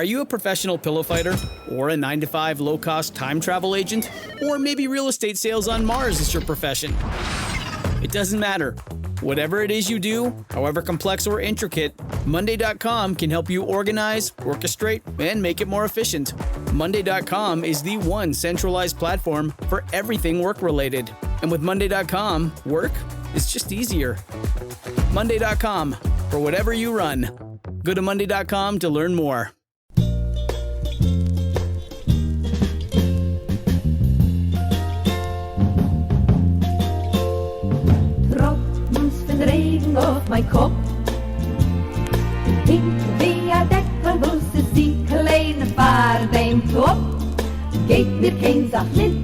Are you a professional pillow fighter? Or a 9-to-5 low-cost time travel agent? Or maybe real estate sales on Mars is your profession? It doesn't matter. Whatever it is you do, however complex or intricate, Monday.com can help you organize, orchestrate, and make it more efficient. Monday.com is the one centralized platform for everything work-related. And with Monday.com, work is just easier. Monday.com, for whatever you run. Go to Monday.com to learn more. Regen auf mein Kopf. Hinter via Deckelbusse, sie kleine Fahrt im Top. Geht mir kein Sach mit,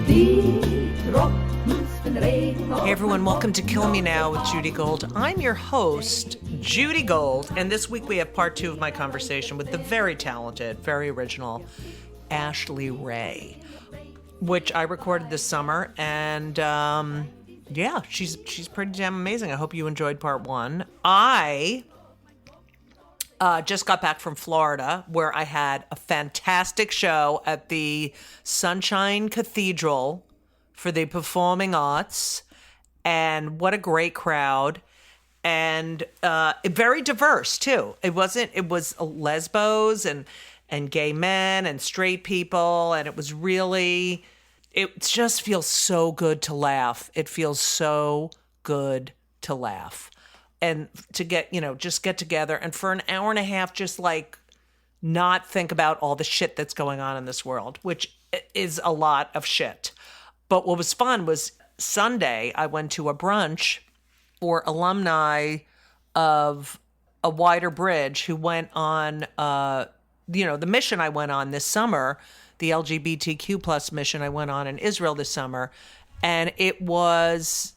die Tropfen von Regen auf. Hey everyone, welcome to Kill Me Now with Judy Gold. I'm your host, Judy Gold, and this week we have part 2 of my conversation with the very talented, very original Ashley Ray, which I recorded this summer, and yeah, she's pretty damn amazing. I hope you enjoyed part 1. I just got back from Florida, where I had a fantastic show at the Sunshine Cathedral for the Performing Arts, and what a great crowd, and very diverse too. It was lesbos and gay men and straight people, and it was really. It just feels so good to laugh. It feels so good to laugh. And to just get together and for an hour and a half, just like not think about all the shit that's going on in this world, which is a lot of shit. But what was fun was Sunday, I went to a brunch for alumni of a wider bridge who went on, the mission I went on this summer, the LGBTQ plus mission I went on in Israel this summer. And it was,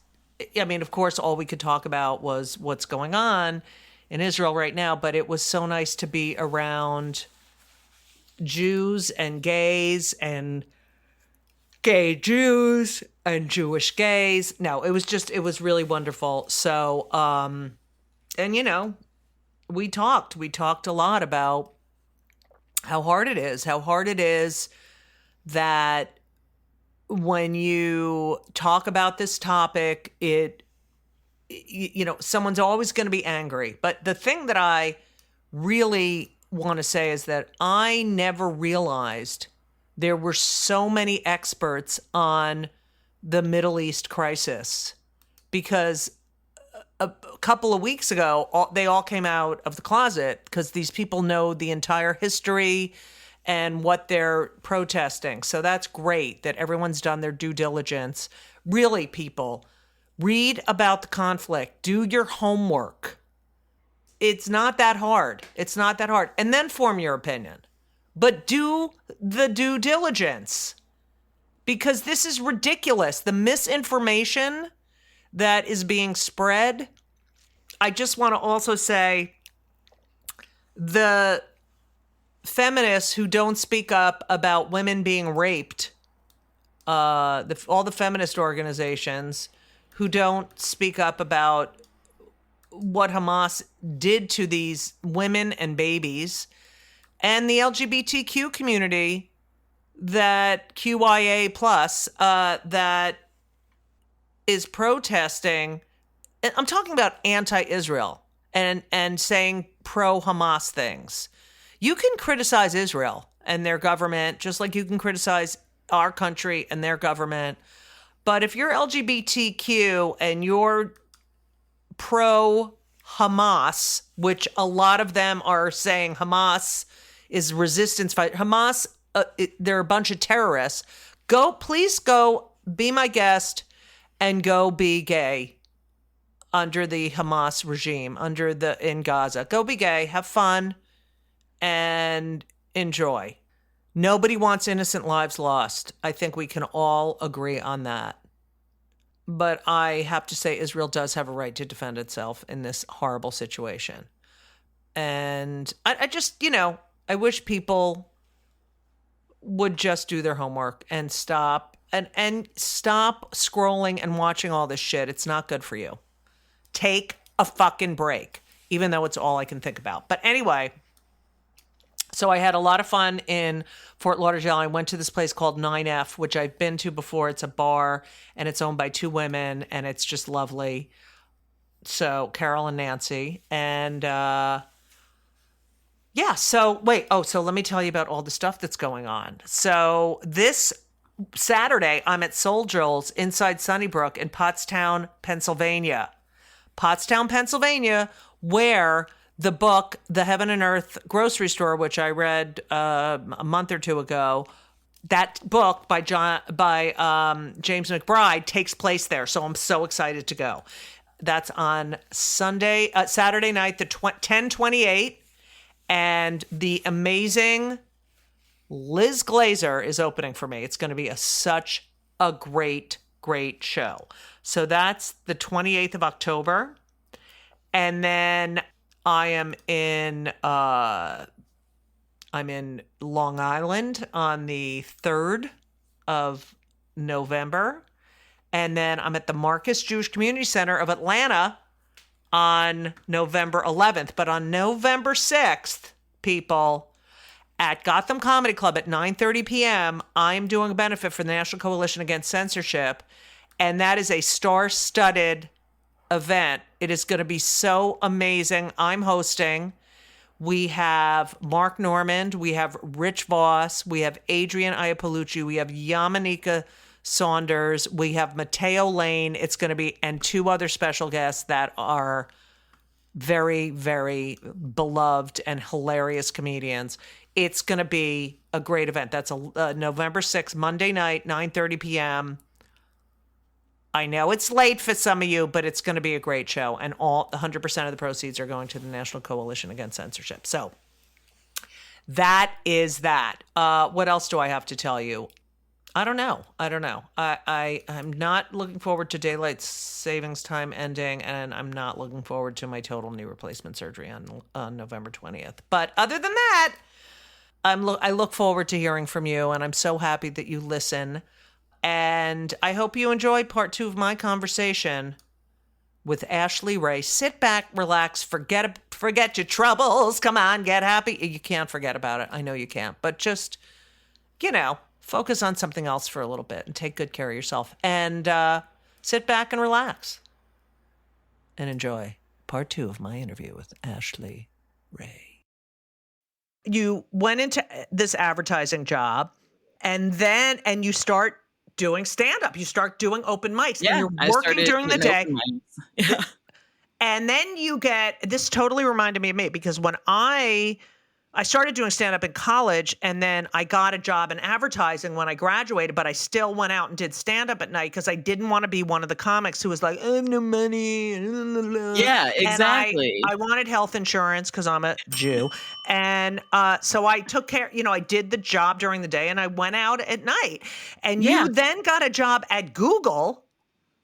of course, all we could talk about was what's going on in Israel right now, but it was so nice to be around Jews and gays and gay Jews and Jewish gays. No, it was really wonderful. So, we talked a lot about how hard it is that when you talk about this topic, someone's always going to be angry. But the thing that I really want to say is that I never realized there were so many experts on the Middle East crisis, because a couple of weeks ago, they all came out of the closet because these people know the entire history and what they're protesting. So that's great that everyone's done their due diligence. Really, people, read about the conflict. Do your homework. It's not that hard. And then form your opinion. But do the due diligence. Because this is ridiculous. The misinformation that is being spread. I just want to also say the feminists who don't speak up about women being raped, all the feminist organizations who don't speak up about what Hamas did to these women and babies, and the LGBTQ community, that QIA plus, that is protesting. I'm talking about anti-Israel and saying pro-Hamas things. You can criticize Israel and their government just like you can criticize our country and their government. But if you're LGBTQ and you're pro-Hamas, which a lot of them are saying Hamas is resistance fight, Hamas, they're a bunch of terrorists. Please go be my guest and go be gay under the Hamas regime, in Gaza. Go be gay, have fun, and enjoy. Nobody wants innocent lives lost. I think we can all agree on that. But I have to say, Israel does have a right to defend itself in this horrible situation. And I just, I wish people would just do their homework and stop and stop scrolling and watching all this shit. It's not good for you. Take a fucking break, even though it's all I can think about. But anyway, So I had a lot of fun in Fort Lauderdale. I went to this place called 9F, which I've been to before. It's a bar, and it's owned by two women, and it's just lovely. So Carol and Nancy. And so let me tell you about all the stuff that's going on. So this Saturday, I'm at Soul Joel's inside Sunnybrook in Pottstown, Pennsylvania. Pottstown, Pennsylvania, where the book, The Heaven and Earth Grocery Store, which I read a month or two ago, that book by James McBride takes place there. So I'm so excited to go. That's on Saturday night, the 10/28, and the amazing Liz Glazer is opening for me. It's going to be such a great show. So that's the 28th of October. And then I am in Long Island on the 3rd of November. And then I'm at the Marcus Jewish Community Center of Atlanta on November 11th. But on November 6th, people, at Gotham Comedy Club at 9:30 p.m., I'm doing a benefit for the National Coalition Against Censorship. And that is a star-studded event. It is going to be so amazing. I'm hosting. We have Mark Normand. We have Rich Voss. We have Adrian Iapolucci. We have Yamanika Saunders. We have Mateo Lane. It's going to be, and two other special guests that are very, very beloved and hilarious comedians. It's going to be a great event. That's November 6th, Monday night, 9:30 p.m. I know it's late for some of you, but it's going to be a great show. And 100% of the proceeds are going to the National Coalition Against Censorship. So that is that. What else do I have to tell you? I don't know. I'm not looking forward to daylight savings time ending, and I'm not looking forward to my total knee replacement surgery on November 20th. But other than that, I look forward to hearing from you, and I'm so happy that you listen. And I hope you enjoyed part 2 of my conversation with Ashley Ray. Sit back, relax, forget your troubles. Come on, get happy. You can't forget about it. I know you can't. But just, focus on something else for a little bit and take good care of yourself. And sit back and relax. And enjoy part 2 of my interview with Ashley Ray. You went into this advertising job, and you start doing stand-up. You start doing open mics. Yeah, and you're working during the day. Yeah. And then this totally reminded me of me, because when I started doing stand-up in college, and then I got a job in advertising when I graduated, but I still went out and did stand-up at night because I didn't want to be one of the comics who was like, I have no money. Yeah, exactly. And I wanted health insurance because I'm a Jew. And so I took care, I did the job during the day and I went out at night. And you then got a job at Google.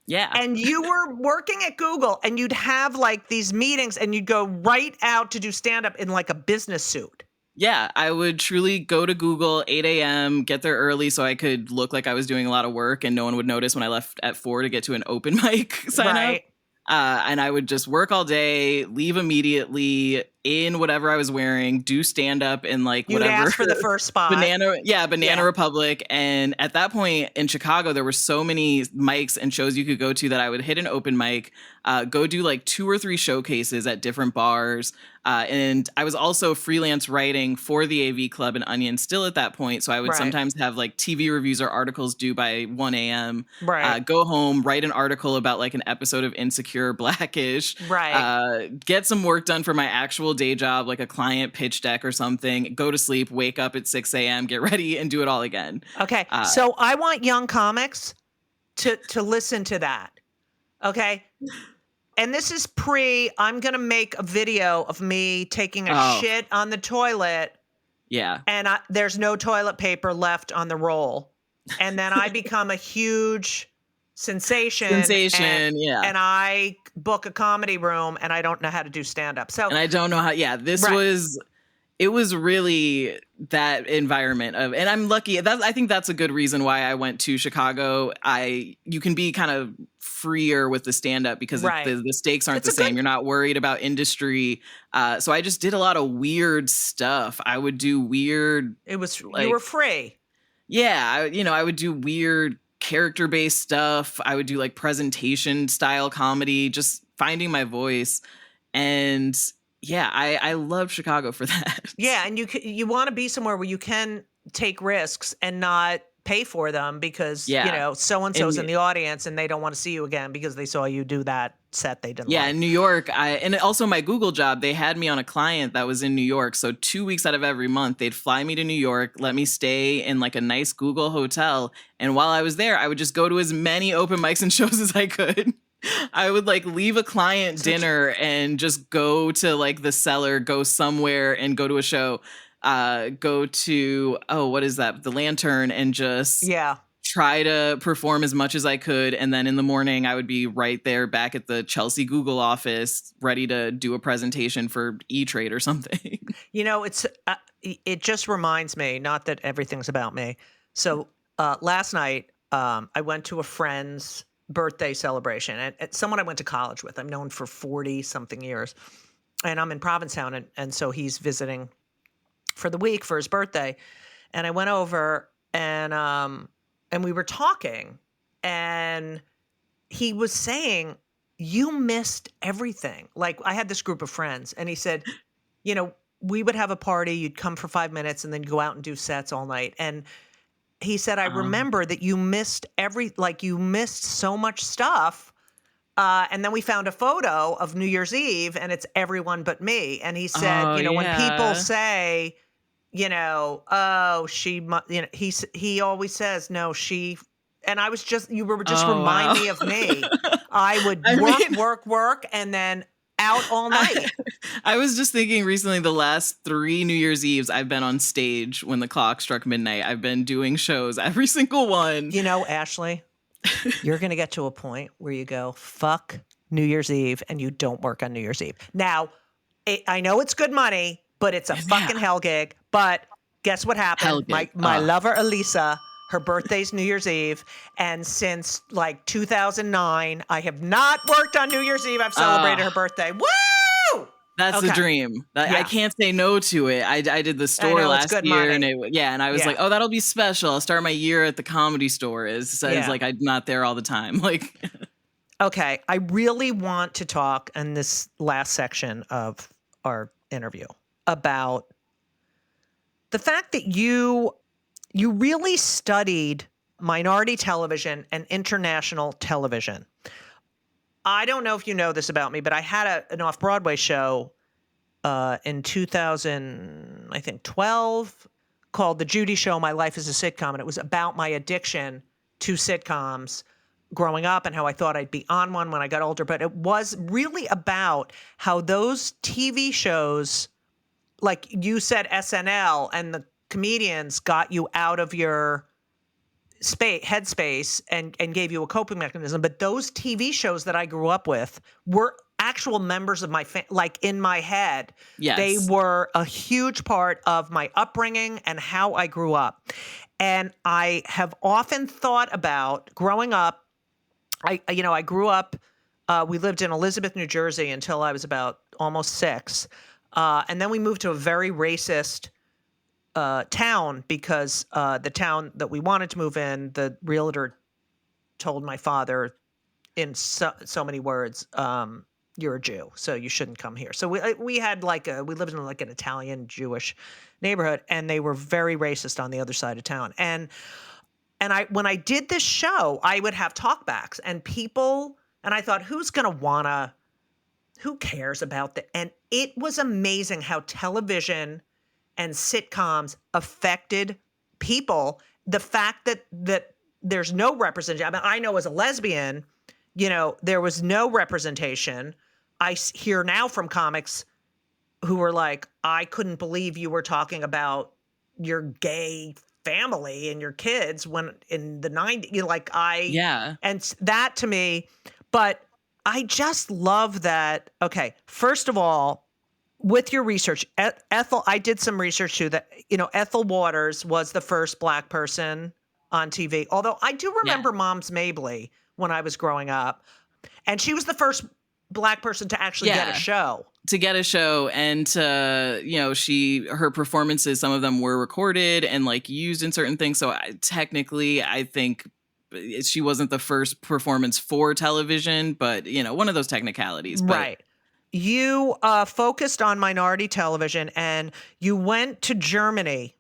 Yeah. And you were working at Google, and you'd have like these meetings, and you'd go right out to do stand-up in like a business suit. Yeah, I would truly go to Google 8 a.m., get there early so I could look like I was doing a lot of work and no one would notice when I left at 4 to get to an open mic sign up. And I would just work all day, leave immediately in whatever I was wearing, do stand up in like You'd whatever. ask for the first spot. Banana Republic. And at that point in Chicago, there were so many mics and shows you could go to that I would hit an open mic, go do like 2 or 3 showcases at different bars. And I was also freelance writing for the AV Club and Onion still at that point. So I would sometimes have like TV reviews or articles due by 1 a.m. Go home, write an article about like an episode of Insecure Blackish. Get some work done for my actual day job, like a client pitch deck or something. Go to sleep, wake up at 6 a.m., get ready, and do it all again. Okay. So I want young comics to listen to that. Okay. And this is I'm going to make a video of me taking a shit on the toilet. Yeah. And there's no toilet paper left on the roll. And then I become a huge sensation. Yeah. And I book a comedy room, and I don't know how to do stand-up. So, and I don't know how, this was, it was really that environment of, and I'm lucky. I think that's a good reason why I went to Chicago. You can be kind of freer with the stand-up because the stakes aren't the same. You're not worried about industry. So I just did a lot of weird stuff. I would do weird. You were free. Yeah, I would do weird character-based stuff. I would do like presentation style comedy, just finding my voice. And yeah, I love Chicago for that. Yeah, and you want to be somewhere where you can take risks and not pay for them because, so-and-so's in the audience and they don't want to see you again because they saw you do that set they didn't like. In New York, and also my Google job, they had me on a client that was in New York. So 2 weeks out of every month, they'd fly me to New York, let me stay in like a nice Google hotel. And while I was there, I would just go to as many open mics and shows as I could. I would like leave a client dinner and just go to like the cellar, go somewhere and go to a show, go to, what is that? The Lantern, and just try to perform as much as I could. And then in the morning I would be right there back at the Chelsea Google office, ready to do a presentation for E-Trade or something. It just reminds me, not that everything's about me. So last night I went to a friend's birthday celebration and someone I went to college with. I'm known for 40 something years, and I'm in Provincetown, and so he's visiting for the week for his birthday. And I went over and we were talking, and he was saying, you missed everything. Like, I had this group of friends, and he said, we would have a party, you'd come for 5 minutes and then go out and do sets all night. And he said, I remember that you missed you missed so much stuff. And then we found a photo of New Year's Eve and it's everyone but me. And he said, when people say, he always says, no, she, and I was just, you were just reminding me of me. I would work, and then out all night. I was just thinking recently, the last 3 New Year's Eves I've been on stage when the clock struck midnight. I've been doing shows, every single one. Ashley, you're going to get to a point where you go, fuck New Year's Eve, and you don't work on New Year's Eve. Now, I know it's good money, but it's a fucking hell gig. But guess what happened? My lover, Elisa, her birthday's New Year's Eve, and since like 2009, I have not worked on New Year's Eve. I've celebrated her birthday. Woo! That's the dream. I can't say no to it. I did the store last year, money. And I was like, oh, that'll be special. I'll start my year at the Comedy Store. It's like I'm not there all the time. Like, okay, I really want to talk in this last section of our interview about the fact that you really studied minority television and international television. I don't know if you know this about me, but I had an off-Broadway show in 2012 called The Judy Show, My Life as a Sitcom, and it was about my addiction to sitcoms growing up and how I thought I'd be on one when I got older. But it was really about how those TV shows, like you said, SNL and the comedians got you out of your headspace and gave you a coping mechanism. But those TV shows that I grew up with were actual members of my like in my head. Yes. They were a huge part of my upbringing and how I grew up. And I have often thought about growing up. I grew up, we lived in Elizabeth, New Jersey until I was about almost 6. And then we moved to a very racist town because the town that we wanted to move in, the realtor told my father in so many words, you're a Jew, so you shouldn't come here. So we lived in like an Italian Jewish neighborhood, and they were very racist on the other side of town. And when I did this show, I would have talkbacks and I thought, who cares about that? And it was amazing how television and sitcoms affected people. The fact that there's no representation. I mean, I know as a lesbian, there was no representation. I hear now from comics who were like, I couldn't believe you were talking about your gay family and your kids when in the 90s, and that to me, but I just love that. Okay. First of all, with your research, Ethel, I did some research too that, Ethel Waters was the first Black person on TV. Although I do remember Moms Mabley when I was growing up, and she was the first Black person to actually get a show. To get a show, and her performances, some of them were recorded and like used in certain things. So technically, I think she wasn't the first performance for television, but one of those technicalities. But, right. You focused on minority television, and you went to Germany.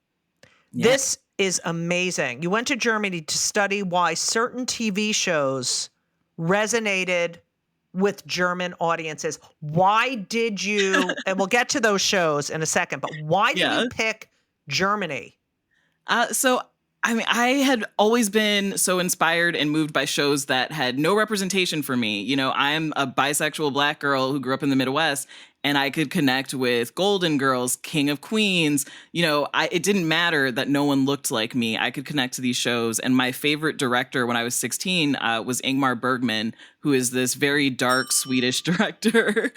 Yeah. This is amazing. You went to Germany to study why certain TV shows resonated with German audiences. Why did you, and we'll get to those shows in a second, but why did you pick Germany? I had always been so inspired and moved by shows that had no representation for me. I'm a bisexual Black girl who grew up in the Midwest, and I could connect with Golden Girls, King of Queens. It didn't matter that no one looked like me. I could connect to these shows. And my favorite director when I was 16 was Ingmar Bergman, who is this very dark Swedish director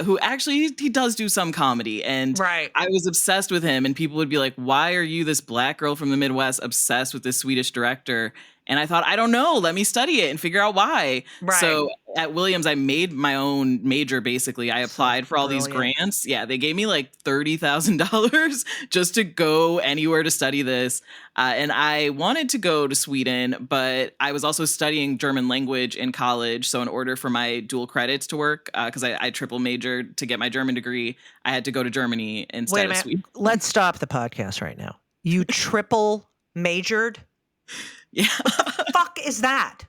who actually, he does do some comedy. And I was obsessed with him. And people would be like, why are you, this Black girl from the Midwest, obsessed with this Swedish director? And I thought, I don't know, let me study it and figure out why. Right. So at Williams, I made my own major, basically. I applied for all these grants. Yeah, they gave me like $30,000 just to go anywhere to study this. And I wanted to go to Sweden, but I was also studying German language in college. So in order for my dual credits to work, because I triple majored to get my German degree, I had to go to Germany instead of Sweden. Let's stop the podcast right now. You triple majored? Yeah. What the fuck is that?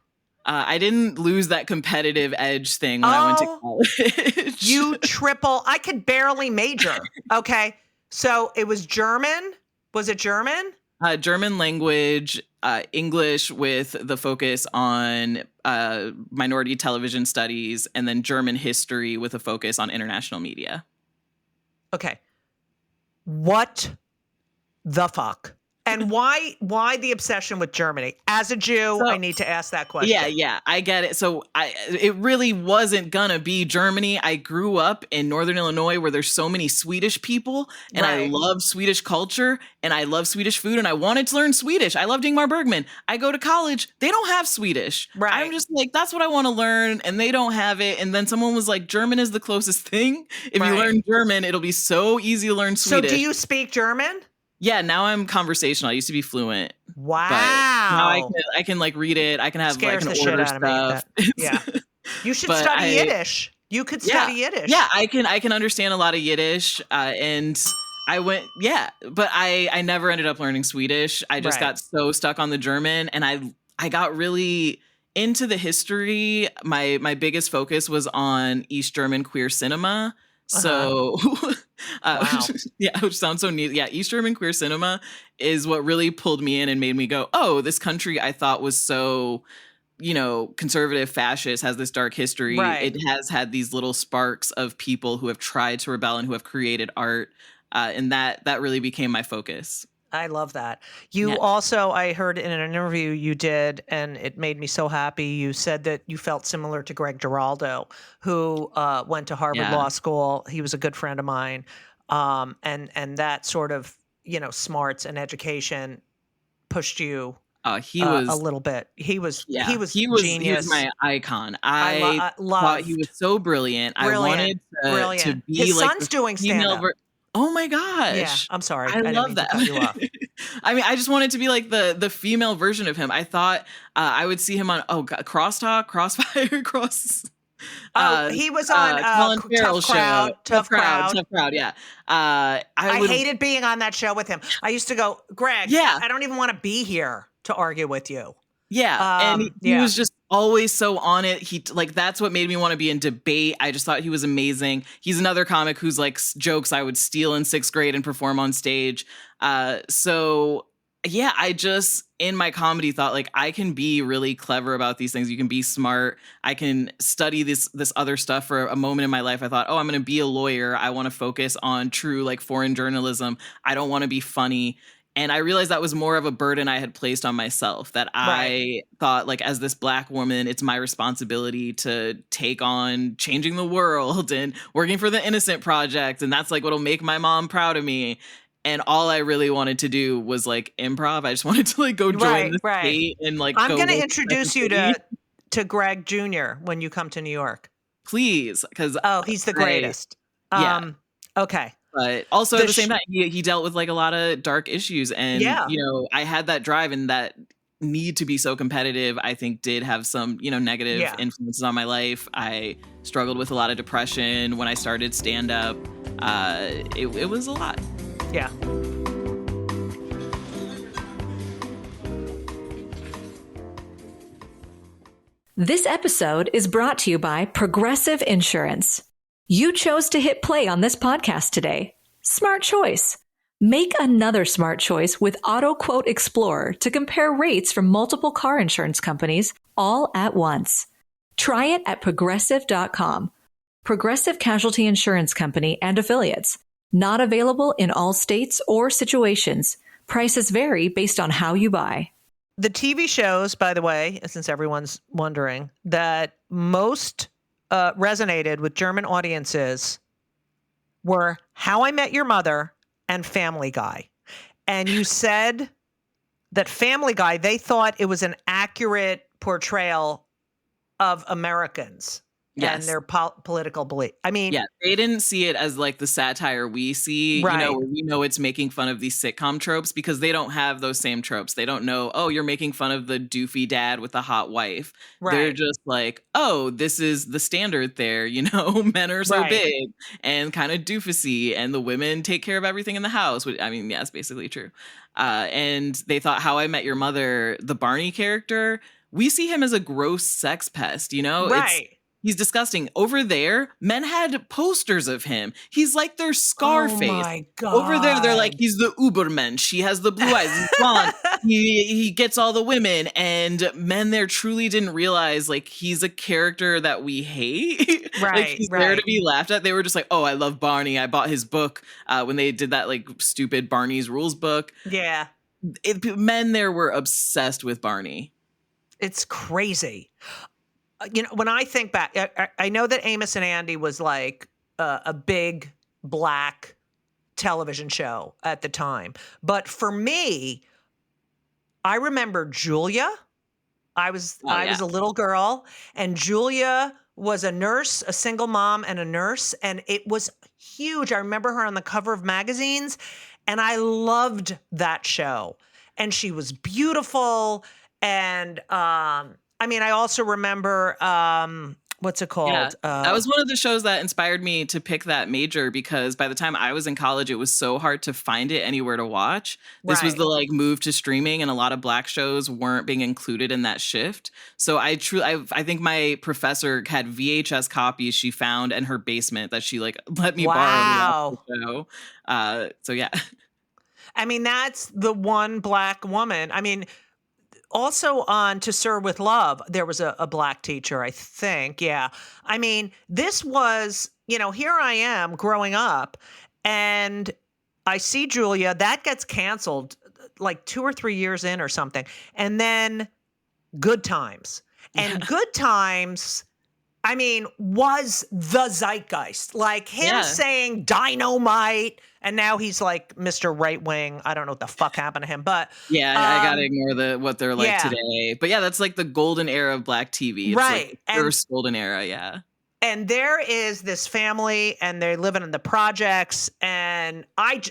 I didn't lose that competitive edge thing when I went to college. You triple. I could barely major. Okay. So it was German. Was it German? German language, English with the focus on minority television studies, and then German history with a focus on international media. Okay. What the fuck? And why the obsession with Germany? As a Jew, I need to ask that question. Yeah, I get it. So it really wasn't gonna be Germany. I grew up in Northern Illinois where there's so many Swedish people, and I love Swedish culture, and I love Swedish food, and I wanted to learn Swedish. I loved Ingmar Bergman. I go to college, they don't have Swedish. Right. I'm just like, that's what I want to learn, and they don't have it. And then someone was like, German is the closest thing. If you learn German, it'll be so easy to learn Swedish. So do you speak German? Yeah, now I'm conversational. I used to be fluent. Wow. But now I can like read it. I can have Scares I can order stuff. Yeah. You should study Yiddish. You could study Yiddish. Yeah, I can understand a lot of Yiddish. And I went, but I never ended up learning Swedish. I just got so stuck on the German, and I got really into the history. My biggest focus was on East German queer cinema. So, which sounds so neat. Yeah, East German queer cinema is what really pulled me in and made me go, oh, this country I thought was so, conservative, fascist, has this dark history. Right. It has had these little sparks of people who have tried to rebel and who have created art. And that really became my focus. I love that. You also, I heard in an interview you did, and it made me so happy. You said that you felt similar to Greg Giraldo, who went to Harvard Law School. He was a good friend of mine. And that sort of, smarts and education pushed you he was a little bit. He was genius. He was my icon. I thought he was so brilliant. I wanted to be his like son's doing stand-up. Oh my gosh. Yeah, I'm sorry. I love that. I mean, I just wanted to be like the female version of him. I thought I would see him on Crosstalk, Crossfire, he was on Tough Crowd. Yeah. I hated being on that show with him. I used to go, Greg, I don't even want to be here to argue with you. Yeah. And he was just always so on it. He that's what made me want to be in debate. I just thought he was amazing. He's another comic who's like jokes I would steal in 6th grade and perform on stage. So yeah, I just in my comedy thought like I can be really clever about these things. You can be smart. I can study this other stuff for a moment in my life. I thought, I'm going to be a lawyer. I want to focus on true like foreign journalism. I don't want to be funny. And I realized that was more of a burden I had placed on myself, that I thought, like, as this Black woman, it's my responsibility to take on changing the world and working for the Innocent Project. And that's like what'll make my mom proud of me. And all I really wanted to do was like improv. I just wanted to like go join the state and like I'm go going to work introduce you to Greg Jr. when you come to New York. Please, because he's the greatest. Yeah. Okay. But also at the same time, he dealt with like a lot of dark issues, and you know, I had that drive and that need to be so competitive. I think did have some, you know, negative influences on my life. I struggled with a lot of depression when I started stand up. It was a lot. Yeah. This episode is brought to you by Progressive Insurance. You chose to hit play on this podcast today. Smart choice. Make another smart choice with Auto Quote Explorer to compare rates from multiple car insurance companies all at once. Try it at progressive.com. Progressive Casualty Insurance Company and Affiliates. Not available in all states or situations. Prices vary based on how you buy. The TV shows, by the way, since everyone's wondering, that most resonated with German audiences were How I Met Your Mother and Family Guy. And you said that Family Guy, they thought it was an accurate portrayal of Americans and their political belief. I mean, they didn't see it as like the satire we see, you know, where we know it's making fun of these sitcom tropes, because they don't have those same tropes. They don't know, oh, you're making fun of the doofy dad with the hot wife. They're just like, oh, this is the standard there, you know, men are so big and kind of doofusy, and the women take care of everything in the house. Which, I mean, yeah, it's basically true. And they thought How I Met Your Mother, the Barney character, we see him as a gross sex pest, you know? He's disgusting. Over there, men had posters of him. He's like their Scarface. Oh my God. Over there, they're like, he's the Uberman. She has the blue eyes. He's blonde. he gets all the women. And men there truly didn't realize, like, he's a character that we hate. Like, he's there to be laughed at. They were just like, oh, I love Barney. I bought his book when they did that, like, stupid Barney's Rules book. Yeah. Men there were obsessed with Barney. It's crazy. You know, when I think back, I know that Amos and Andy was like a big Black television show at the time. But for me, I remember Julia. I was a little girl, and Julia was a nurse, a single mom and a nurse. And it was huge. I remember her on the cover of magazines, and I loved that show. And she was beautiful. And, I mean, I also remember, what's it called? Yeah, that was one of the shows that inspired me to pick that major, because by the time I was in college, it was so hard to find it anywhere to watch. This was the like move to streaming, and a lot of Black shows weren't being included in that shift. So I think my professor had VHS copies she found in her basement that she like let me borrow to watch the show. So yeah. I mean, that's the one Black woman. I mean, also on To Serve with Love, there was a Black teacher, I think. Yeah. I mean, this was, you know, here I am growing up, and I see Julia. That gets canceled like 2 or 3 years in or something. And then Good Times. And Good Times, I mean, was the zeitgeist. Like him saying dynamite, and now he's like Mr. Right Wing. I don't know what the fuck happened to him, but I gotta ignore what they're like today. But yeah, that's like the golden era of Black TV. It's like the first golden era, yeah. And there is this family, and they're living in the projects, and I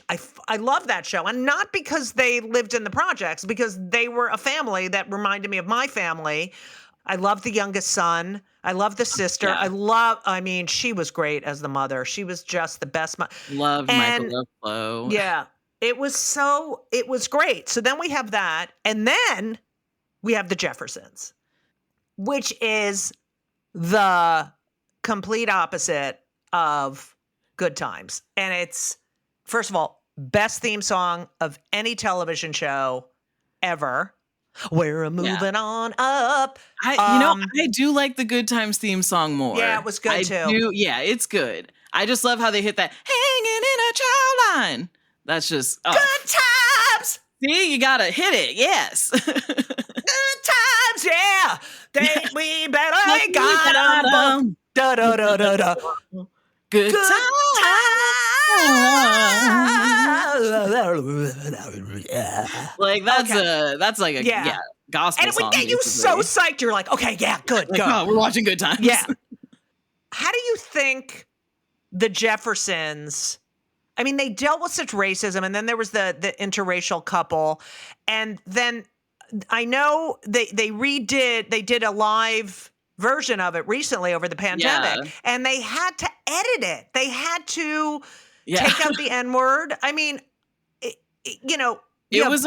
love that show, and not because they lived in the projects, because they were a family that reminded me of my family. I love the youngest son. I love the sister. Yeah. I mean, she was great as the mother. She was just the best. Loved Michael Ruffalo. Yeah. It was great. So then we have that. And then we have the Jeffersons, which is the complete opposite of Good Times. And it's, first of all, best theme song of any television show ever. We're moving on up. I do like the Good Times theme song more. Yeah, it was good too. Yeah, it's good. I just love how they hit that hanging in a child line. That's just Good Times. See, you gotta hit it. Yes. Good times, yeah. We better Like, got we got 'em. 'em. Da da da da da. Good Good times. Like that's like a Yeah. gospel And it would song. get you so basically. psyched. You're like, okay, yeah, good, Like, go. oh, we're watching Good Times. Yeah. How do you think the Jeffersons? I mean, they dealt with such racism, and then there was the interracial couple, and then I know they did a live version of it recently over the pandemic, Yeah. and they had to edit it. They had to Yeah. take out the N-word. I mean, you know, It was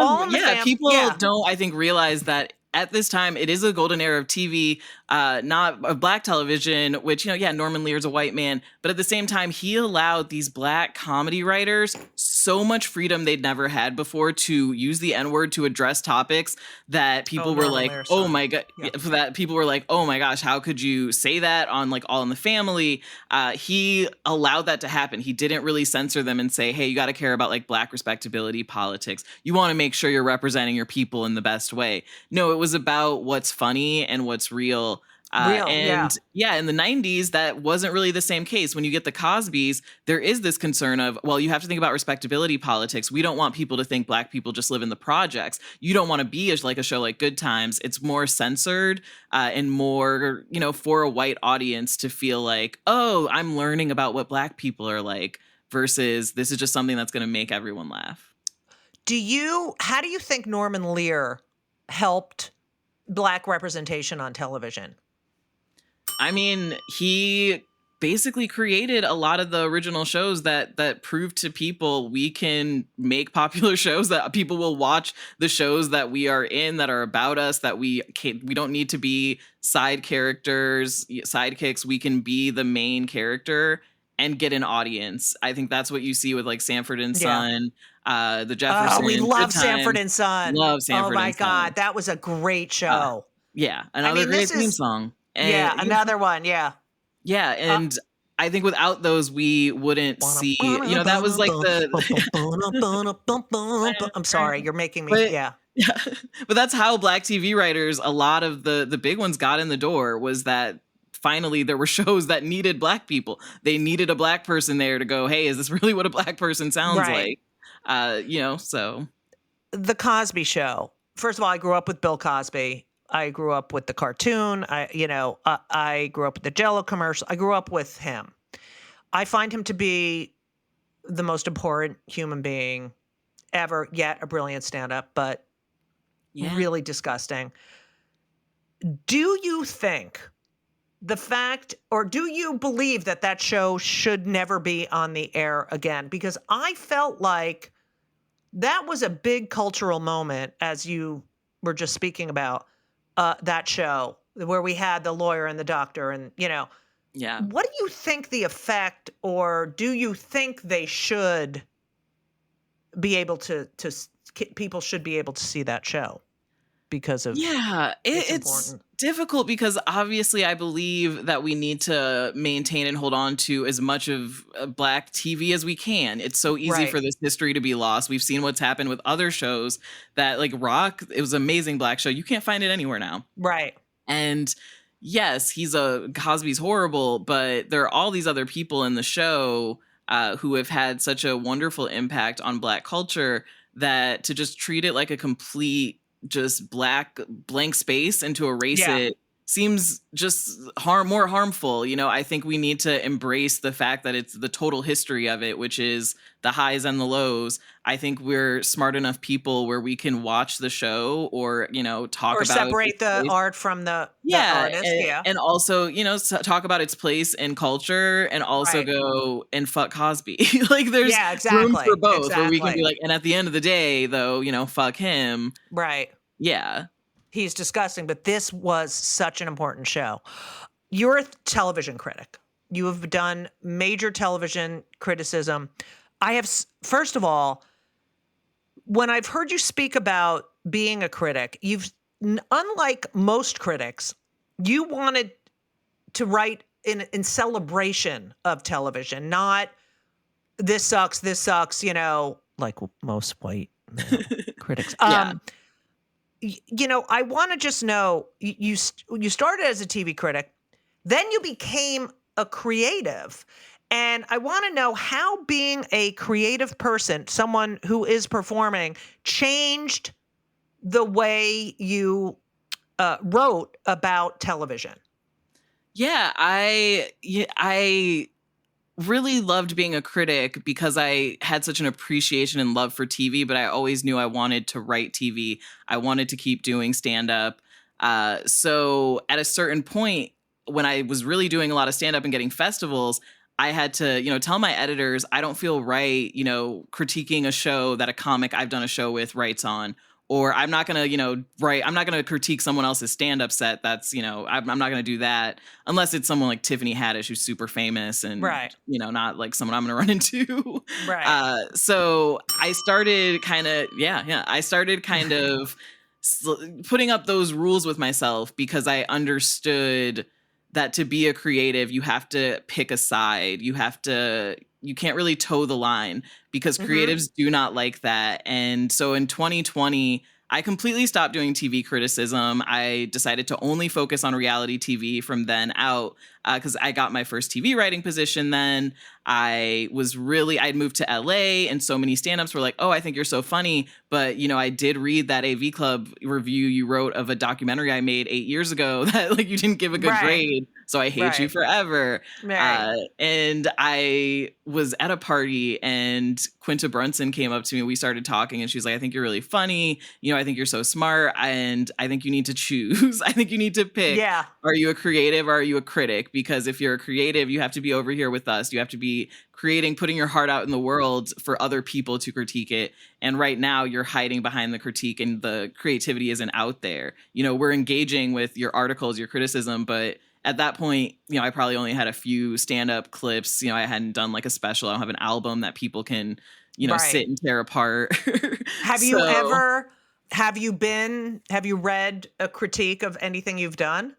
people Yeah. don't, I think, realize that at this time it is a golden era of TV, not of Black television, which, Norman Lear's a white man, but at the same time he allowed these Black comedy writers so much freedom they'd never had before to use the N-word to address topics that people were Norman like, Lear's oh son. my god, Yeah. that people were like, oh my gosh, how could you say that on like All in the Family? He allowed that to happen. He didn't really censor them and say, hey, you got to care about like Black respectability politics. You want to make sure you're representing your people in the best way. No, it was about what's funny and what's real. In the 90s, that wasn't really the same case. When you get the Cosbys, there is this concern of, well, you have to think about respectability politics. We don't want people to think Black people just live in the projects. You don't want to be like a show like Good Times. It's more censored and more, for a white audience to feel like, oh, I'm learning about what Black people are like, versus this is just something that's going to make everyone laugh. How do you think Norman Lear helped Black representation on television? I mean, he basically created a lot of the original shows that proved to people we can make popular shows, that people will watch the shows that we are in, that are about us, that we don't need to be side characters, sidekicks. We can be the main character and get an audience. I think that's what you see with like Sanford and Son, the Jeffersons. Oh, we love Sanford and Son. Love Sanford and Son. Oh my God, that was a great show. Another great theme song. And, another one. Yeah. Yeah, and I think without those, we wouldn't see. That was like the. I'm sorry, you're making me. Yeah, but that's how Black TV writers, a lot of the big ones, got in the door. Was that finally there were shows that needed Black people. They needed a Black person there to go, hey, is this really what a Black person sounds like? So the Cosby Show. First of all, I grew up with Bill Cosby. I grew up with the cartoon. I grew up with the Jell-O commercial. I grew up with him. I find him to be the most important human being ever, yet a brilliant stand-up, but really disgusting. Do you think do you believe that show should never be on the air again? Because I felt like that was a big cultural moment, as you were just speaking about. That show where we had the lawyer and the doctor and, what do you think the effect, or do you think they should be able to people should be able to see that show because of, it's difficult because obviously I believe that we need to maintain and hold on to as much of Black TV as we can. It's so easy for this history to be lost. We've seen what's happened with other shows that like Rock, it was an amazing Black show. You can't find it anywhere now. Right. And yes, Cosby's horrible, but there are all these other people in the show who have had such a wonderful impact on Black culture that to just treat it like a complete just blank space and to erase it seems just more harmful. I think we need to embrace the fact that it's the total history of it, which is the highs and the lows. I think we're smart enough people where we can watch the show or, talk about separate the art from the artist. And also, talk about its place in culture and also go and fuck Cosby. Like there's room for both where we can be like, and at the end of the day though, fuck him. Right. Yeah. He's disgusting, but this was such an important show. You're a television critic. You have done major television criticism. First of all, when I've heard you speak about being a critic, unlike most critics, you wanted to write in celebration of television, not this sucks, like most white critics. Yeah. I want to just know, you started as a TV critic, then you became a creative. And I want to know how being a creative person, someone who is performing, changed the way you wrote about television. Yeah, I really loved being a critic because I had such an appreciation and love for TV, but I always knew I wanted to write TV. I wanted to keep doing stand-up. So at a certain point, when I was really doing a lot of stand-up and getting festivals, I had to, tell my editors, I don't feel right, critiquing a show that a comic I've done a show with writes on. Or I'm not going to, I'm not going to critique someone else's stand-up set. That's, I'm not going to do that unless it's someone like Tiffany Haddish, who's super famous and, right. Not like someone I'm going to run into. Right. So I started kind of putting up those rules with myself because I understood that to be a creative, you have to pick a side. You can't really toe the line because creatives do not like that. And so in 2020, I completely stopped doing TV criticism. I decided to only focus on reality TV from then out because I got my first TV writing position then. I'd moved to LA and so many stand-ups were like, oh, I think you're so funny. But, I did read that AV Club review you wrote of a documentary I made 8 years ago that you didn't give a good grade. So I hate you forever. Right. And I was at a party and Quinta Brunson came up to me. We started talking and she was like, I think you're really funny. I think you're so smart. And I think you need to choose. I think you need to pick. Yeah. Are you a creative or are you a critic? Because if you're a creative, you have to be over here with us. You have to be creating, putting your heart out in the world for other people to critique it. And right now you're hiding behind the critique and the creativity isn't out there. We're engaging with your articles, your criticism, but at that point, I probably only had a few stand-up clips. I hadn't done like a special. I don't have an album that people can, sit and tear apart. Have you read a critique of anything you've done?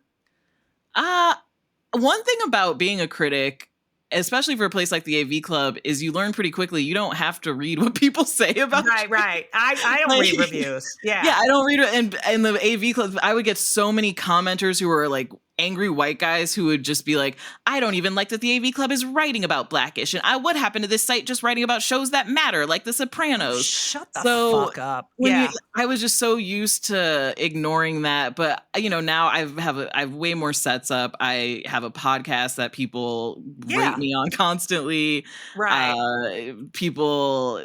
One thing about being a critic, especially for a place like the AV Club, is you learn pretty quickly. You don't have to read what people say about you. Right. I don't read reviews. Yeah. Yeah, I don't read it. And the AV Club, I would get so many commenters who were like angry white guys who would just be like, I don't even like that the AV Club is writing about Blackish. And what happened to this site just writing about shows that matter, like The Sopranos? Shut the fuck up. I was just so used to ignoring that. But, now I have way more sets up. I have a podcast that people rate me on constantly. Right. People,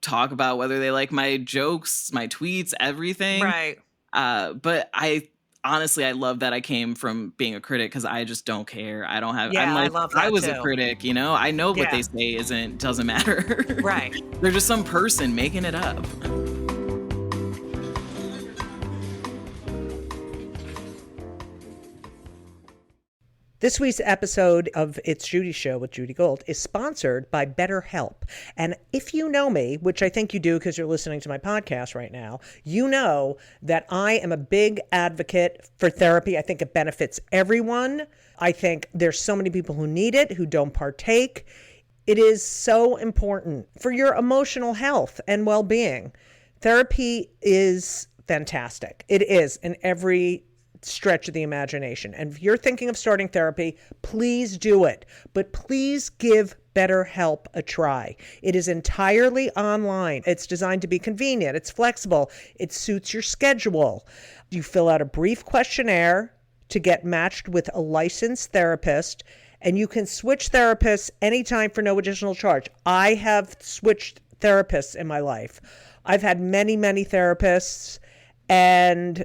talk about whether they like my jokes, my tweets, everything. Right. But honestly, I love that I came from being a critic because I just don't care. I don't have. Yeah, I love that I was too. a critic, I know what they say doesn't matter. Right. They're just some person making it up. This week's episode of It's Judy Show with Judy Gold is sponsored by BetterHelp. And if you know me, which I think you do because you're listening to my podcast right now, you know that I am a big advocate for therapy. I think it benefits everyone. I think there's so many people who need it, who don't partake. It is so important for your emotional health and well-being. Therapy is fantastic. It is in every stretch of the imagination. And if you're thinking of starting therapy, please do it. But please give BetterHelp a try. It is entirely online. It's designed to be convenient. It's flexible. It suits your schedule. You fill out a brief questionnaire to get matched with a licensed therapist, and you can switch therapists anytime for no additional charge. I have switched therapists in my life. I've had many, many therapists, and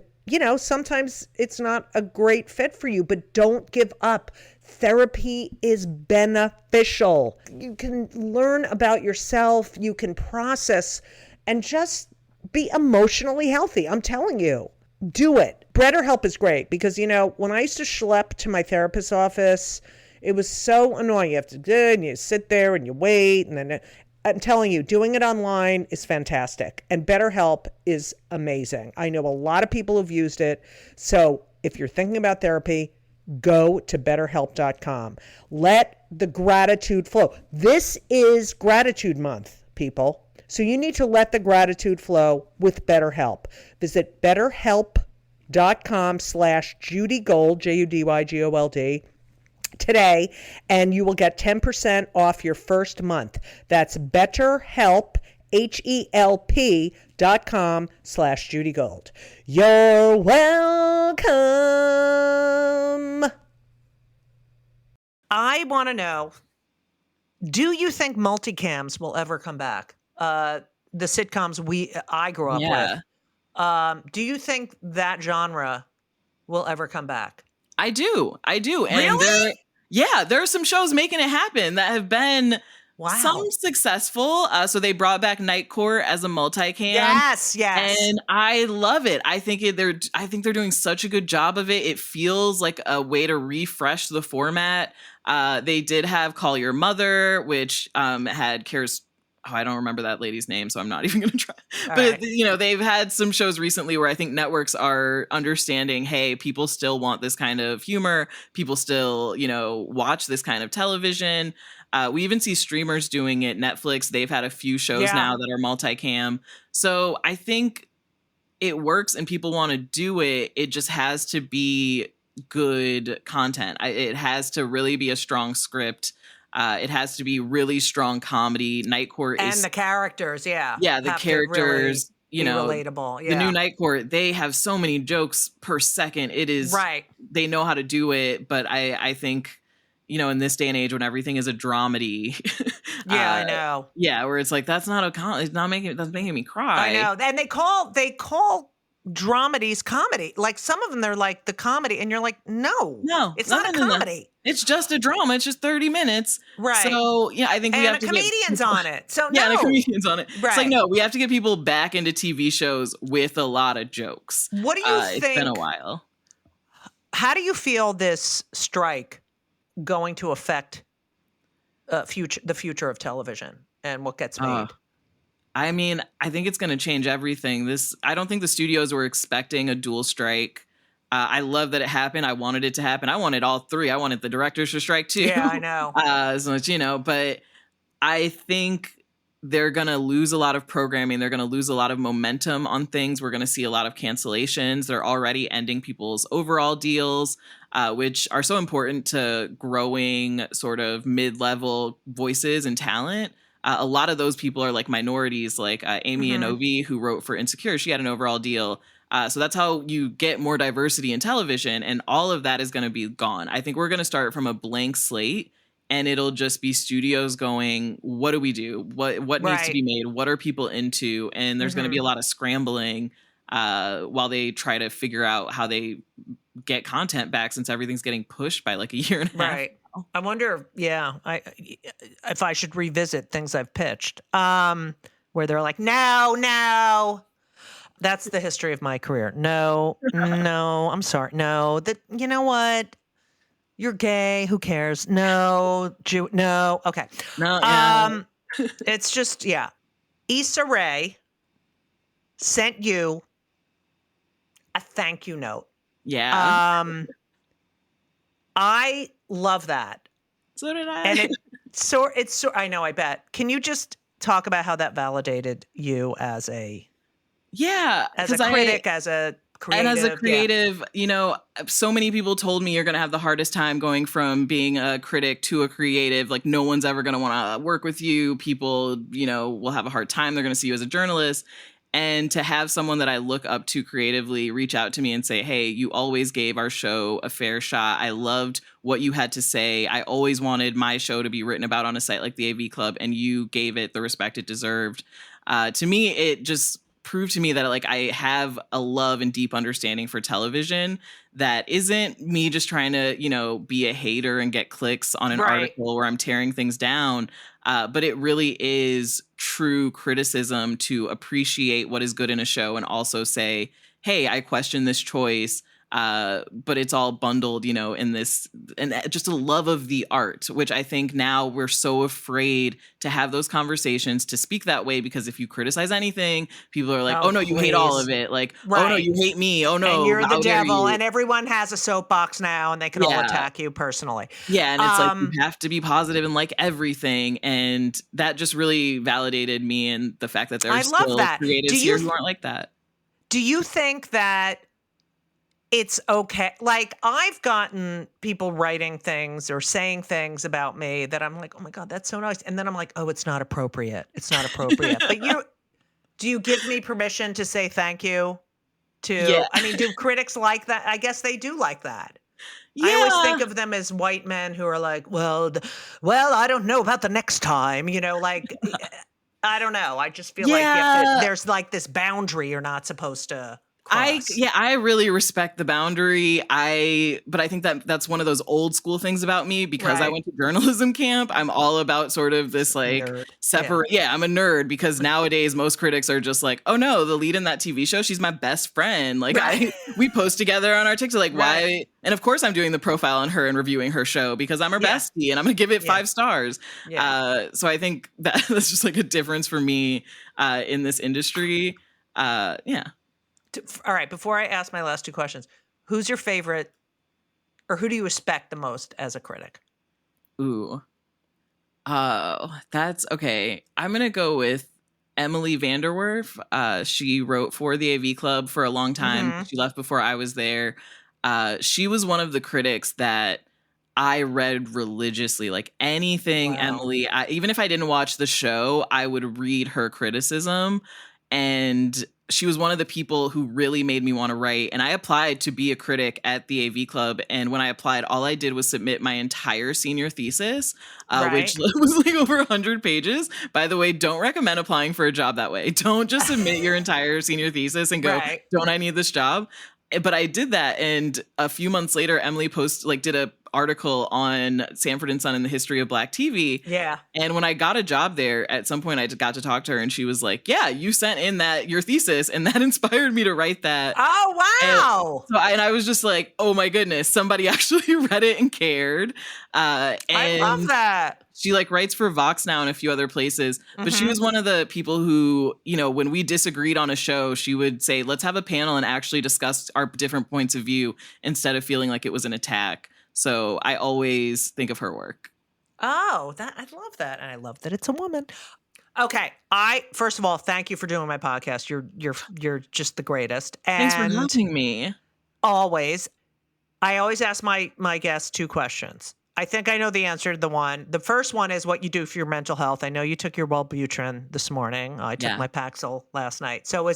sometimes it's not a great fit for you, but don't give up. Therapy is beneficial. You can learn about yourself. You can process and just be emotionally healthy. I'm telling you, do it. BetterHelp is great because, when I used to schlep to my therapist's office, it was so annoying. You have to do it and you sit there and you wait. And then I'm telling you, doing it online is fantastic. And BetterHelp is amazing. I know a lot of people who've used it. So if you're thinking about therapy, go to BetterHelp.com. Let the gratitude flow. This is Gratitude Month, people. So you need to let the gratitude flow with BetterHelp. Visit betterhelp.com/JudyGold, JudyGold, today, and you will get 10% off your first month. That's BetterHelp, HELP.com/JudyGold. You're welcome. I want to know, do you think multicams will ever come back? The sitcoms I grew up with. Do you think that genre will ever come back? I do. And Really? there are some shows making it happen that have been some successful. So they brought back Night Court as a multicam. Yes. And I love it. I think they're doing such a good job of it. It feels like a way to refresh the format. They did have Call Your Mother, which had Kara's. Oh, I don't remember that lady's name, so I'm not even going to try. But, they've had some shows recently where I think networks are understanding, hey, people still want this kind of humor. People still, watch this kind of television. We even see streamers doing it. Netflix, they've had a few shows now that are multicam. So I think it works and people want to do it. It just has to be good content. It has to really be a strong script. It has to be really strong comedy. Night Court and the characters, the characters, really relatable. Yeah. The new Night Court, they have so many jokes per second. It is right. They know how to do it, but I think in this day and age when everything is a dramedy, I know. Yeah, where it's like that's making me cry. I know, and they call dramedies comedy. Like some of them, they're like the comedy, and you're like, no, it's not a comedy. It's just a drama. It's just 30 minutes. Right. So, I think we have to get comedians on it. So, and a comedian's on it. Right. It's like, no, we have to get people back into TV shows with a lot of jokes. What do you think? It's been a while. How do you feel this strike going to affect the future of television and what gets made? I mean, I think it's going to change everything. I don't think the studios were expecting a dual strike. I love that it happened. I wanted it to happen. I wanted all three. I wanted the directors to strike too. Yeah, I know. So much, but I think they're going to lose a lot of programming. They're going to lose a lot of momentum on things. We're going to see a lot of cancellations. They're already ending people's overall deals, which are so important to growing sort of mid-level voices and talent. A lot of those people are like minorities, like Amy Inoue, who wrote for Insecure. She had an overall deal. So that's how you get more diversity in television. And all of that is going to be gone. I think we're going to start from a blank slate and it'll just be studios going, what do we do? What needs to be made? What are people into? And there's going to be a lot of scrambling while they try to figure out how they get content back since everything's getting pushed by like a year and a half. Right. I wonder, if I should revisit things I've pitched where they're like, no. That's the history of my career. No, I'm sorry. No, you know what? You're gay. Who cares? No, no. Okay. No. It's just, Issa Rae sent you a thank you note. Yeah. I love that. So did I. And I know, I bet. Can you just talk about how that validated you as a critic, as a creative? And as a creative, so many people told me you're going to have the hardest time going from being a critic to a creative. Like no one's ever going to want to work with you. People, will have a hard time. They're going to see you as a journalist. And to have someone that I look up to creatively reach out to me and say, hey, you always gave our show a fair shot. I loved what you had to say. I always wanted my show to be written about on a site like the AV Club, and you gave it the respect it deserved. To me, it just proved to me that like I have a love and deep understanding for television that isn't me just trying to, be a hater and get clicks on an article where I'm tearing things down. But it really is true criticism to appreciate what is good in a show and also say, hey, I question this choice. but it's all bundled, in this, and just a love of the art, which I think now we're so afraid to have those conversations, to speak that way, because if you criticize anything, people are like, oh no, you hate all of it. Like, oh no, you hate me. Oh no, and you're the how dare devil. you. And everyone has a soapbox now, and they can all attack you personally. Yeah, and it's like you have to be positive and like everything, and that just really validated me, and the fact that there's still creatives here who aren't like that. Do you think that it's okay? Like, I've gotten people writing things or saying things about me that I'm like, oh my God, that's so nice. And then I'm like, oh, it's not appropriate. It's not appropriate. But do you give me permission to say thank you I mean, do critics like that? I guess they do like that. Yeah. I always think of them as white men who are like, well, I don't know about the next time, like, I don't know. I just feel like there's like this boundary you're not supposed to cross. I really respect the boundary. But I think that's one of those old school things about me, because I went to journalism camp. I'm all about sort of this like separate. Yeah, I'm a nerd, because nowadays most critics are just like, oh no, the lead in that TV show, she's my best friend. Like we post together on our TikTok. Like why? And of course I'm doing the profile on her and reviewing her show because I'm her bestie and I'm gonna give it 5 stars. Yeah. So I think that's just like a difference for me in this industry. All right, before I ask my last 2 questions, who's your favorite, or who do you respect the most as a critic? Ooh. That's okay. I'm going to go with Emily Vanderwerf. She wrote for the AV Club for a long time. Mm-hmm. She left before I was there. She was one of the critics that I read religiously. Like anything Emily, even if I didn't watch the show, I would read her criticism. And she was one of the people who really made me want to write. And I applied to be a critic at the AV Club. And when I applied, all I did was submit my entire senior thesis, which was like over 100 pages. By the way, don't recommend applying for a job that way. Don't just submit your entire senior thesis and go, don't I need this job? But I did that. And a few months later, Emily did a article on Sanford and Son and the history of Black TV. Yeah. And when I got a job there, at some point I got to talk to her, and she was like, yeah, you sent in your thesis, and that inspired me to write that. Oh, wow. And I was just like, oh my goodness, somebody actually read it and cared. And I love that. She writes for Vox now and a few other places, but she was one of the people who, when we disagreed on a show, she would say, let's have a panel and actually discuss our different points of view instead of feeling like it was an attack. So I always think of her work. Oh, I love that. And I love that it's a woman. Okay. First of all, thank you for doing my podcast. You're just the greatest. And thanks for helping me. Always. I always ask my guests 2 questions. I think I know the answer to the one. The first one is what you do for your mental health. I know you took your Wellbutrin this morning. I took my Paxil last night. So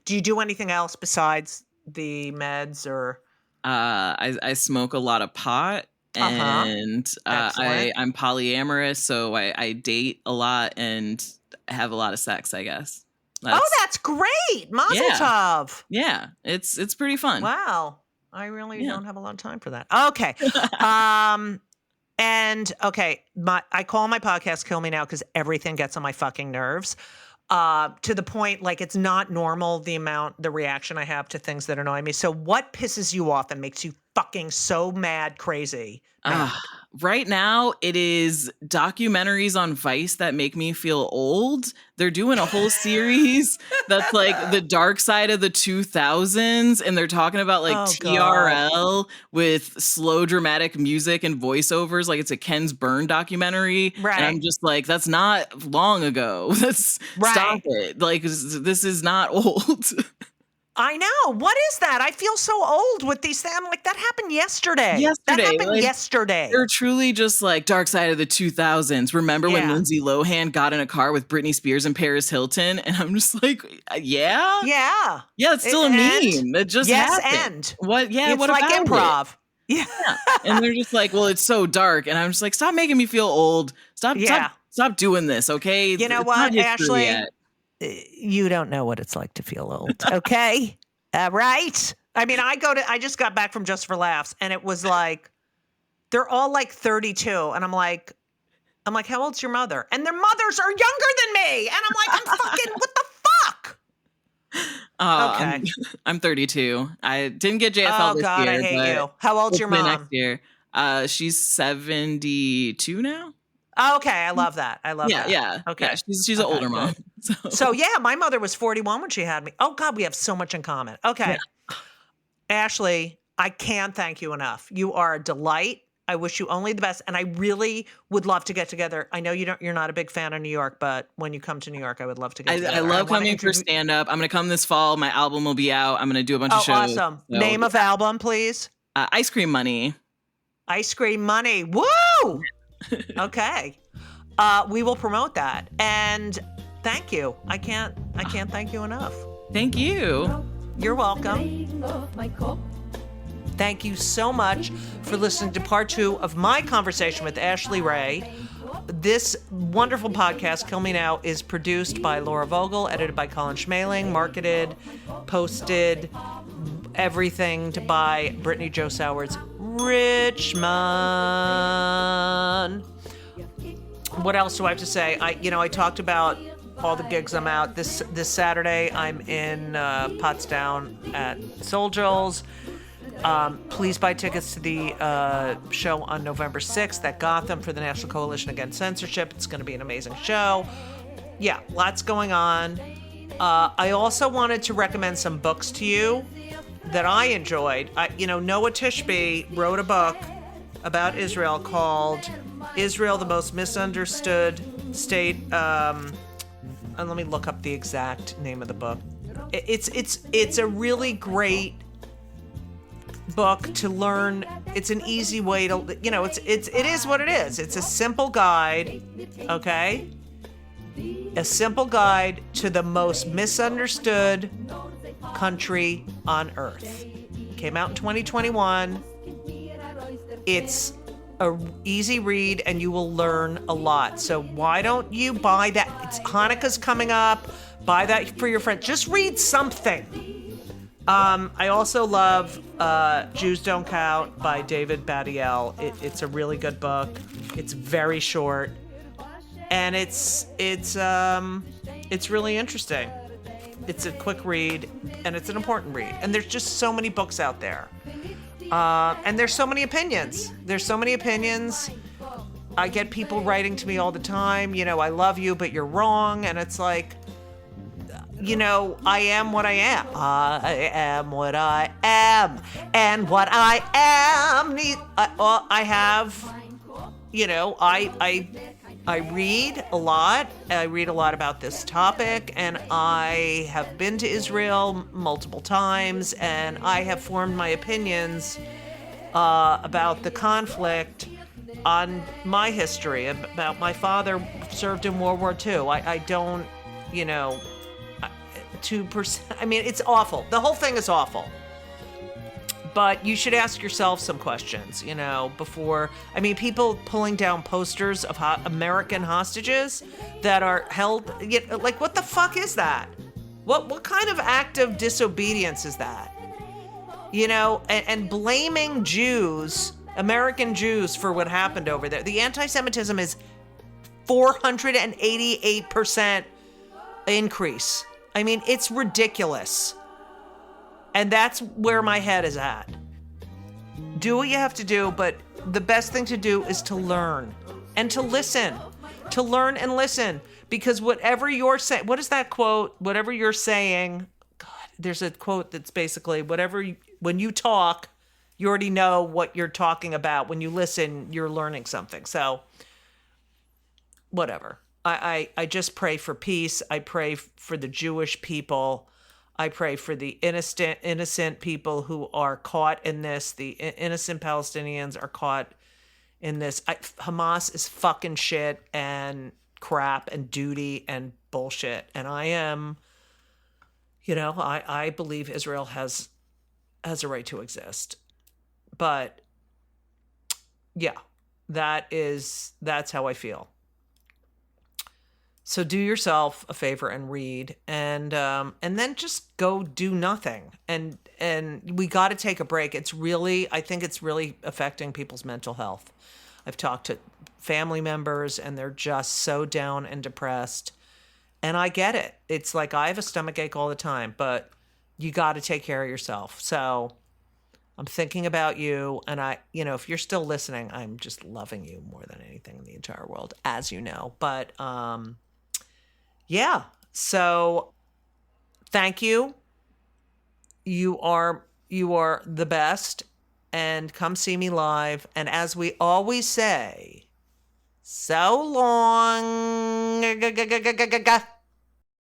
do you do anything else besides the meds or? I smoke a lot of pot, and I'm polyamorous, so I date a lot and have a lot of sex, I guess. That's great. Mazel tov. Yeah, it's pretty fun. Wow. I really don't have a lot of time for that. Okay. I call my podcast Kill Me Now because everything gets on my fucking nerves. To the point, it's not normal, the reaction I have to things that annoy me. So what pisses you off and makes you fucking so crazy? Right now, it is documentaries on Vice that make me feel old. They're doing a whole series that's the dark side of the 2000s. And they're talking about TRL with slow dramatic music and voiceovers. It's a Ken's Burn documentary. Right. And I'm just that's not long ago. Stop it. This is not old. I know. What is that? I feel so old with these things. I'm like, that happened yesterday. That happened yesterday. They're truly just dark side of the 2000s. Remember when Lindsay Lohan got in a car with Britney Spears and Paris Hilton? And I'm just yeah? Yeah. Yeah, it's still a meme. It just happened. What? Yeah, it's what about improv. It? Yeah. And they're just well, it's so dark. And I'm just stop making me feel old. Stop doing this, okay? You know what, Ashley? You don't know what it's like to feel old, okay? Right? I mean, I just got back from Just for Laughs, and it was they're all 32, and I'm like, how old's your mother? And their mothers are younger than me, and I'm I'm fucking, what the fuck? Okay. I'm 32. I didn't get JFL Oh this God, year. I hate but you. How old's your hopefully mom? next year. She's 72 now. Okay, I love that. I love that. Yeah. Okay. She's an older mom. Good. So yeah, my mother was 41 when she had me. Oh God, we have so much in common. Okay. Yeah. Ashley, I can't thank you enough. You are a delight. I wish you only the best, and I really would love to get together. I know you're not a big fan of New York, but when you come to New York, I would love to get together. I love coming for stand up. I'm going to come this fall. My album will be out. I'm going to do a bunch of shows. Awesome. So, Name of album, please. Ice Cream Money. Ice Cream Money. Woo! Okay. We will promote that. And thank you. I can't thank you enough. Thank you. You're welcome. Regen auf mein Kopf. Thank you so much for listening to part 2 of my conversation with Ashley Ray. This wonderful podcast, Kill Me Now, is produced by Laura Vogel, edited by Colin Schmaling, marketed, posted, everything by Brittany Joe Sowards Richmond. What else do I have to say? I talked about all the gigs I'm out. This Saturday, I'm in Potsdam at Soul Joel's. Please buy tickets to the show on November 6th at Gotham for the National Coalition Against Censorship. It's going to be an amazing show. Yeah, lots going on. I also wanted to recommend some books to you that I enjoyed. Noah Tishby wrote a book about Israel called Israel, the Most Misunderstood State. And let me look up the exact name of the book. It's a really great book to learn. It's an easy way to, it is what it is. It's a simple guide, okay? A simple guide to the most misunderstood country on earth. Came out in 2021. It's a easy read and you will learn a lot. So why don't you buy that? It's Hanukkah's coming up. Buy that for your friends. Just read something. I also love Jews Don't Count by David Badiel. It's a really good book. It's very short, and it's really interesting. It's a quick read, and it's an important read. And there's just so many books out there, and there's so many opinions. I get people writing to me all the time. I love you, but you're wrong, and it's like, I am what I am. I am what I am. And what I am, I have, I read a lot. I read a lot about this topic, and I have been to Israel multiple times, and I have formed my opinions about the conflict on my history, about my father served in World War II. I don't, 2%. I mean, it's awful. The whole thing is awful. But you should ask yourself some questions, before. I mean, people pulling down posters of American hostages that are held. Like, what the fuck is that? What kind of act of disobedience is that? And blaming Jews, American Jews, for what happened over there. The anti-Semitism is 488% increase. I mean, it's ridiculous. And that's where my head is at. Do what you have to do, but the best thing to do is to learn and to listen. To learn and listen. Because whatever you're saying, what is that quote? Whatever you're saying, God, there's a quote that's basically when you talk, you already know what you're talking about. When you listen, you're learning something. So, whatever. I just pray for peace. I pray for the Jewish people. I pray for the innocent people who are caught in this. The innocent Palestinians are caught in this. Hamas is fucking shit and crap and duty and bullshit. And I am, I believe Israel has a right to exist. But yeah, that's how I feel. So do yourself a favor and read, and then just go do nothing. And we got to take a break. I think it's really affecting people's mental health. I've talked to family members, and they're just so down and depressed. And I get it. It's like I have a stomachache all the time, but you got to take care of yourself. So I'm thinking about you. And if you're still listening, I'm just loving you more than anything in the entire world, as you know. But yeah. So thank you. You are the best. And come see me live. And as we always say, so long.